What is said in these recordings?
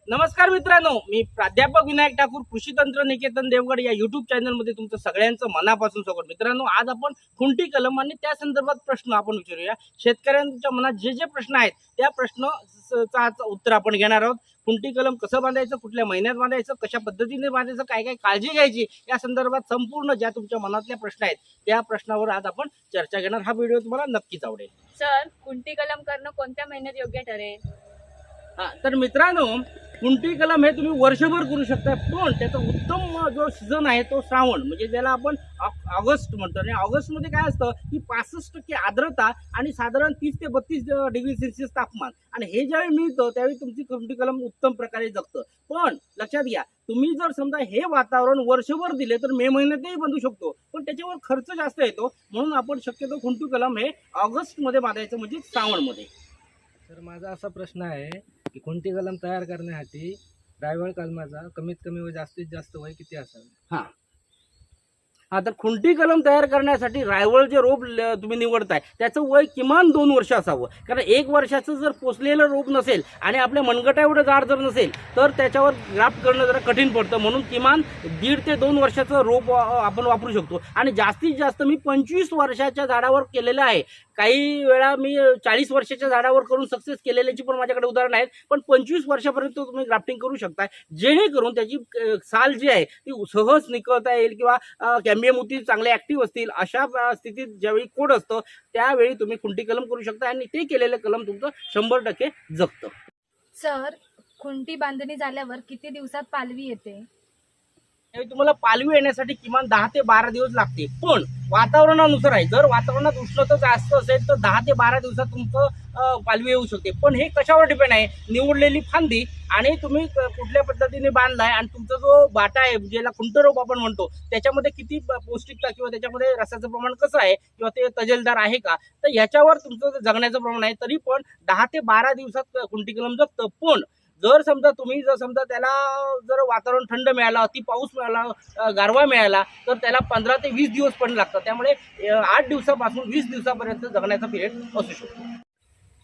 नमस्कार मित्रांनो, मी प्राध्यापक विनायक ठाकूर, कृषी तंत्र निकेतन देवगड या युट्यूब चॅनलमध्ये तुमचं सगळ्यांचं मनापासून स्वागत. मित्रांनो, आज आपण खुंटी कलम आणि त्या संदर्भात प्रश्न आपण विचारूया. शेतकऱ्यांच्या मनात जे जे प्रश्न आहेत त्या प्रश्नाचं उत्तर आपण घेणार आहोत. खुंटी कलम कसं बांधायचं, कुठल्या महिन्यात बांधायचं, कशा पद्धतीने बांधायचं, काय काय काळजी घ्यायची, या संदर्भात संपूर्ण ज्या तुमच्या मनातल्या प्रश्न आहेत त्या प्रश्नावर आज आपण चर्चा घेणार. हा व्हिडिओ तुम्हाला नक्कीच आवडेल. सर, खुंटी कलम करणं कोणत्या महिन्यात योग्य ठरेल? तर मित्रांनो, खुंटी कलम हे तुम्ही वर्षभर करू शकता, पण त्याचा उत्तम जो सीझन आहे तो श्रावण, म्हणजे ज्याला आपण ऑगस्ट म्हणतो. आणि ऑगस्टमध्ये काय असतं की 65% आर्द्रता आणि साधारण 30 ते 32 डिग्री सेल्सिअस तापमान, आणि हे ज्यावेळी मिळतं त्यावेळी तुमची खुंटी कलम उत्तम प्रकारे जगतं. पण लक्षात घ्या, तुम्ही जर समजा हे वातावरण वर्षभर दिले तर मे महिन्यातही बांधू शकतो, पण त्याच्यावर खर्च जास्त येतो. म्हणून आपण शक्यतो खुंटी कलम हे ऑगस्टमध्ये बांधायचं, म्हणजे श्रावणमध्ये. तर माझा असा प्रश्न आहे की खुंटी कलम तयार करण्यासाठी रायवळ कलमाचा कमीत कमी व जास्तीत जास्त वय किती असावे? तर खुंटी कलम तयार करण्यासाठी रायवळ जे रोप तुम्ही निवडताय त्याचं वय किमान 2 वर्ष असावं. कारण 1 वर्षाचं जर पोचलेलं रोप नसेल आणि आपल्या मनगटा एवढं जाड जर नसेल तर त्याच्यावर ग्राफ्ट करणं जरा कठीण पडतं. म्हणून किमान 1.5 ते 2 वर्षाचं रोप आपण वापरू शकतो. आणि जास्तीत जास्त मी 25 वर्षाच्या झाडावर केलेलं आहे. काही वेळा मी 40 वर्षाच्या झाडावर करून सक्सेस केलेल्याची पण माझ्याकडे उदाहरण आहेत. पण 25 वर्षापर्यंत तुम्ही ग्राफ्टिंग करू शकता, जेणेकरून त्याची साल जी आहे ती सहज निकळता येईल, किंवा कॅम्बियम चांगले ऍक्टिव्ह असतील. अशा स्थितीत ज्यावेळी कोड असतं त्यावेळी तुम्ही खुंटी कलम करू शकता, आणि ते केलेलं कलम तुमचं 100% जगतं. सर, खुंटी बांधणी झाल्यावर किती दिवसात पालवी येते? त्यावेळी तुम्हाला पालवी येण्यासाठी किमान 10 ते 12 दिवस लागते, पण वातावरणानुसार आहे. जर वातावरणात उष्णता जास्त असेल तर 10 ते 12 दिवसात तुमचं पालवी येऊ शकते. पण हे कशावर डिपेंड आहे? निवडलेली फांदी आणि तुम्ही कुठल्या पद्धतीने बांधलाय, आणि तुमचा जो बाटा आहे ज्याला खुंट रोप आपण म्हणतो त्याच्यामध्ये किती पौष्टिकता किंवा त्याच्यामध्ये रसाचं प्रमाण कसं आहे, किंवा ते तजेलदार आहे का, तर ह्याच्यावर तुमचं जगण्याचं प्रमाण आहे. तरी पण 10 ते 12 दिवसात खुंटी कलम जगतं. पण जर समजा त्याला जर वातावरण थंड मिळालं, अति पाऊस मिळाला, गारवा मिळाला, तर त्याला 15 ते 20 दिवस पण लागतात. त्यामुळे 8 दिवसापासून 20 दिवसापर्यंत जगण्याचा पिरियड असू शकतो.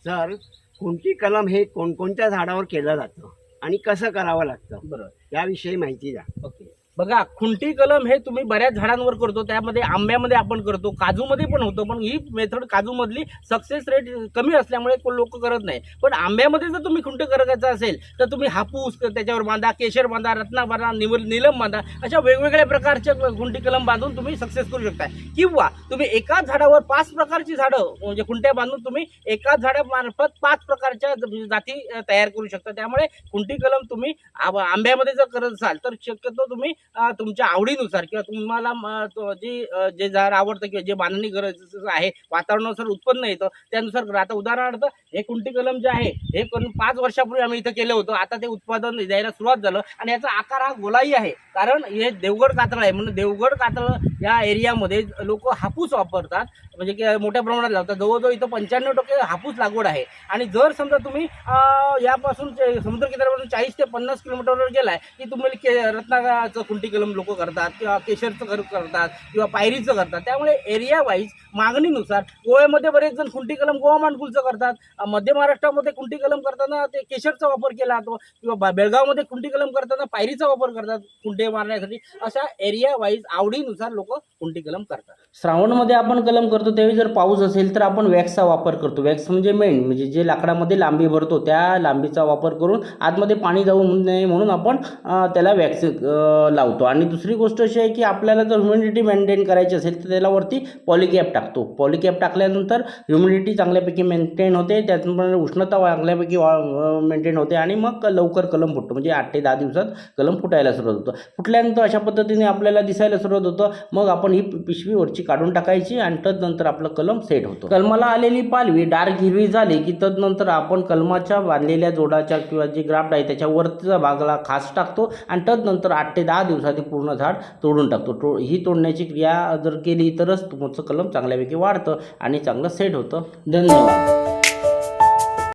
सर, खुंटी कलम हे कोणकोणत्या झाडावर केलं जातं आणि कसं करावं लागतं, बरोबर, याविषयी माहिती द्या. ओके. बघा, खुंटी कलम हे तुम्ही बऱ्याच झाडांवर करतो. त्यामध्ये आंब्यामध्ये आपण करतो, काजूमध्ये पण होतो. पण ही मेथड काजूमधली सक्सेस रेट कमी असल्यामुळे लोक करत नाही. पण आंब्यामध्ये जर तुम्ही खुंटी करायचं असेल तर तुम्ही हापूस त्याच्यावर बांधा, केशर बांधा, रत्ना बांधा, नीलम बांधा, अशा वेगवेगळ्या प्रकारच्या खुंटी कलम बांधून तुम्ही सक्सेस करू शकता. किंवा तुम्ही एकाच झाडावर 5 प्रकारची झाडं म्हणजे खुंट्या बांधून तुम्ही एकाच झाडामार्फत 5 प्रकारच्या जाती तयार करू शकता. त्यामुळे खुंटी कलम तुम्ही आंब्यामध्ये जर करत असाल तर शक्यतो तुम्ही तुमच्या आवडीनुसार, किंवा तुम्हाला जे झाड आवडतं किंवा जे बांधणी गरजेचं आहे, वातावरणानुसार उत्पन्न येतं त्यानुसार करा. आता उदाहरणार्थ हे खुंटी कलम जे आहे हे करून 5 वर्षापूर्वी आम्ही इथं केलं होतं. आता ते उत्पादन द्यायला सुरुवात झालं, आणि याचा आकार हा गोलाई आहे. कारण हे देवगड कातळ आहे, म्हणून देवगड कातळ या एरियामध्ये लोक हापूस वापरतात, म्हणजे की मोठ्या प्रमाणात लावतात. जवळजवळ इथं 95% हापूस लागवड आहे. आणि जर समजा तुम्ही यापासून समुद्र किनाऱ्यापासून 40 ते 50 किलोमीटरवर गेलाय की तुम्ही रत्नाचं खुंटी कलम लोक करतात, किंवा केशरचं करतात, किंवा पायरीचं करतात. त्यामुळे एरिया वाईज मागणीनुसार गोव्यामध्ये बरेच जण खुंटी कलम गोवा मानकुलचं करतात. मध्य महाराष्ट्रामध्ये खुंटी कलम करताना ते केशरचा वापर केला जातो, किंवा बेळगावमध्ये खुंटी कलम करताना पायरीचा वापर करतात खुंटे मारण्यासाठी. अशा एरिया वाईज आवडीनुसार लोक खुंटी कलम करतात. श्रावणमध्ये आपण कलम करतो त्यावेळी जर पाऊस असेल तर आपण वॅक्सचा वापर करतो. वॅक्स म्हणजे मेण, म्हणजे जे लाकडामध्ये लांबी भरतो त्या लांबीचा वापर करून आतमध्ये पाणी जाऊ नये म्हणून आपण त्याला वॅक्स लावतो. आणि दुसरी गोष्ट अशी आहे की आपल्याला जर ह्युमिडिटी मेंटेन करायची असेल तर त्याला वरती पॉलिकॅप टाकतो. पॉलिकॅप टाकल्यानंतर ह्युमिडिटी चांगल्यापैकी मेंटेन होते, त्याचप्रमाणे उष्णता चांगल्यापैकी मेंटेन होते, आणि मग लवकर कलम फुटतो. म्हणजे 8 ते 10 दिवसात कलम फुटायला सुरुवात होतं. फुटल्यानंतर अशा पद्धतीने आपल्याला दिसायला सुरुवात होतं. मग आपण ही पिशवी वरची काढून टाकायची, आणि तदनंतर आपलं कलम सेट होतं. कलमाला आलेली पालवी डार्क हिरवी झाली की तदनंतर आपण कलमाच्या बांधलेल्या जोडाच्या किंवा जे ग्राफ्ट आहे त्याच्या वरच्या भागाला खास टाकतो, आणि तदनंतर 8 ते 10 दिवसात पूर्ण झाड तोडून टाकतो. ही तोडण्याची क्रिया जर केली तरच तुमचं कलम चांगल्यापैकी वाढतं आणि चांगलं सेट होतं. धन्यवाद.